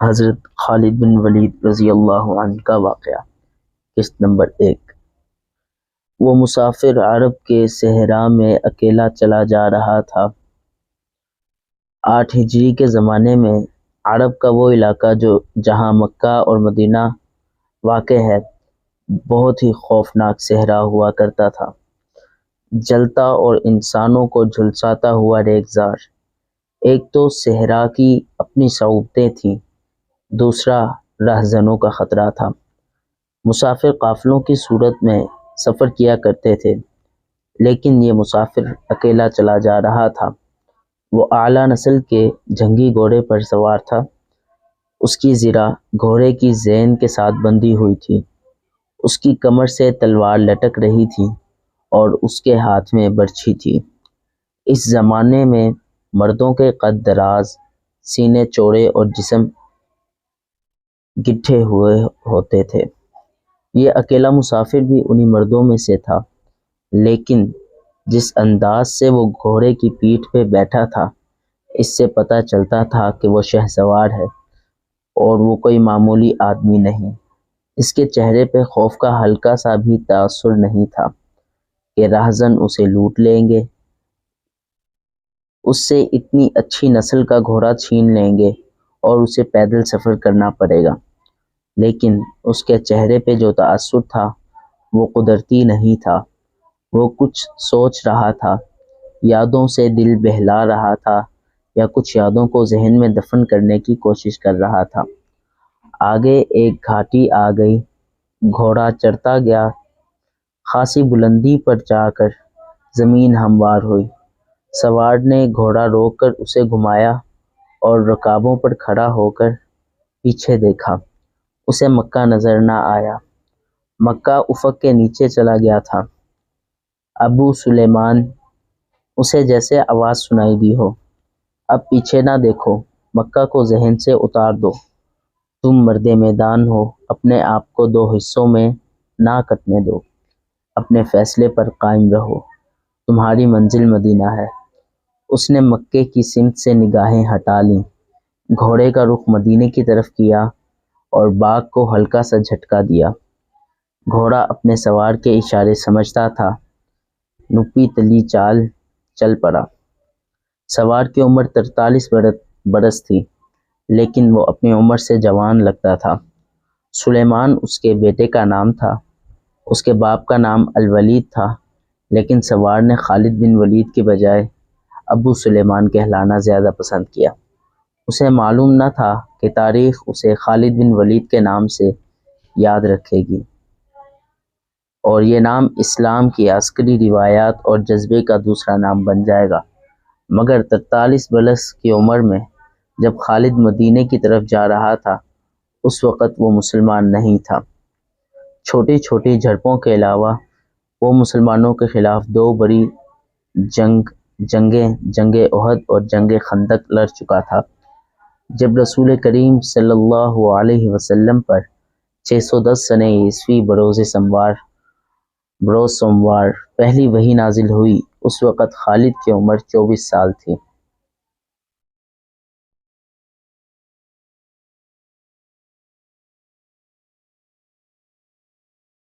حضرت خالد بن ولید رضی اللہ عنہ کا واقعہ۔ قسط نمبر 1۔ وہ مسافر عرب کے صحرا میں اکیلا چلا جا رہا تھا۔ 8 ہجری کے زمانے میں عرب کا وہ علاقہ جہاں مکہ اور مدینہ واقع ہے بہت ہی خوفناک صحرا ہوا کرتا تھا، جلتا اور انسانوں کو جھلساتا ہوا ریگزار۔ ایک تو صحرا کی اپنی صعوبتیں تھیں، دوسرا رہزنوں کا خطرہ تھا۔ مسافر قافلوں کی صورت میں سفر کیا کرتے تھے، لیکن یہ مسافر اکیلا چلا جا رہا تھا۔ وہ اعلیٰ نسل کے جنگی گھوڑے پر سوار تھا۔ اس کی زرہ گھوڑے کی زین کے ساتھ بندھی ہوئی تھی، اس کی کمر سے تلوار لٹک رہی تھی اور اس کے ہاتھ میں برچھی تھی۔ اس زمانے میں مردوں کے قد دراز، سینے چوڑے اور جسم گٹھے ہوئے ہوتے تھے۔ یہ اکیلا مسافر بھی انہی مردوں میں سے تھا، لیکن جس انداز سے وہ گھوڑے کی پیٹھ پہ بیٹھا تھا، اس سے پتہ چلتا تھا کہ وہ شہسوار ہے اور وہ کوئی معمولی آدمی نہیں۔ اس کے چہرے پہ خوف کا ہلکا سا بھی تاثر نہیں تھا کہ رہزن اسے لوٹ لیں گے، اس سے اتنی اچھی نسل کا گھوڑا چھین لیں گے اور اسے پیدل سفر کرنا پڑے گا۔ لیکن اس کے چہرے پہ جو تاثر تھا وہ قدرتی نہیں تھا۔ وہ کچھ سوچ رہا تھا، یادوں سے دل بہلا رہا تھا یا کچھ یادوں کو ذہن میں دفن کرنے کی کوشش کر رہا تھا۔ آگے ایک گھاٹی آ گئی، گھوڑا چڑھتا گیا، خاصی بلندی پر جا کر زمین ہموار ہوئی۔ سوار نے گھوڑا روک کر اسے گھمایا اور رکابوں پر کھڑا ہو کر پیچھے دیکھا۔ اسے مکہ نظر نہ آیا، مکہ افق کے نیچے چلا گیا تھا۔ ابو سلیمان، اسے جیسے آواز سنائی دی ہو، اب پیچھے نہ دیکھو، مکہ کو ذہن سے اتار دو۔ تم مرد میدان ہو، اپنے آپ کو 2 حصوں میں نہ کٹنے دو، اپنے فیصلے پر قائم رہو، تمہاری منزل مدینہ ہے۔ اس نے مکے کی سمت سے نگاہیں ہٹا لیں، گھوڑے کا رخ مدینے کی طرف کیا اور باغ کو ہلکا سا جھٹکا دیا۔ گھوڑا اپنے سوار کے اشارے سمجھتا تھا، نپی تلی چال چل پڑا۔ سوار کی عمر 43 برس تھی، لیکن وہ اپنی عمر سے جوان لگتا تھا۔ سلیمان اس کے بیٹے کا نام تھا۔ اس کے باپ کا نام الولید تھا، لیکن سوار نے خالد بن ولید کے بجائے ابو سلیمان کہلانا زیادہ پسند کیا۔ اسے معلوم نہ تھا کہ تاریخ اسے خالد بن ولید کے نام سے یاد رکھے گی، اور یہ نام اسلام کی عسکری روایات اور جذبے کا دوسرا نام بن جائے گا۔ مگر 43 برس کی عمر میں جب خالد مدینے کی طرف جا رہا تھا، اس وقت وہ مسلمان نہیں تھا۔ چھوٹی چھوٹی جھڑپوں کے علاوہ وہ مسلمانوں کے خلاف 2 بڑی جنگیں جنگ احد اور جنگ خندق لڑ چکا تھا۔ جب رسول کریم صلی اللہ علیہ وسلم پر 610 سنہ عیسوی بروز سوموار پہلی وحی نازل ہوئی، اس وقت خالد کی عمر 24 سال تھی۔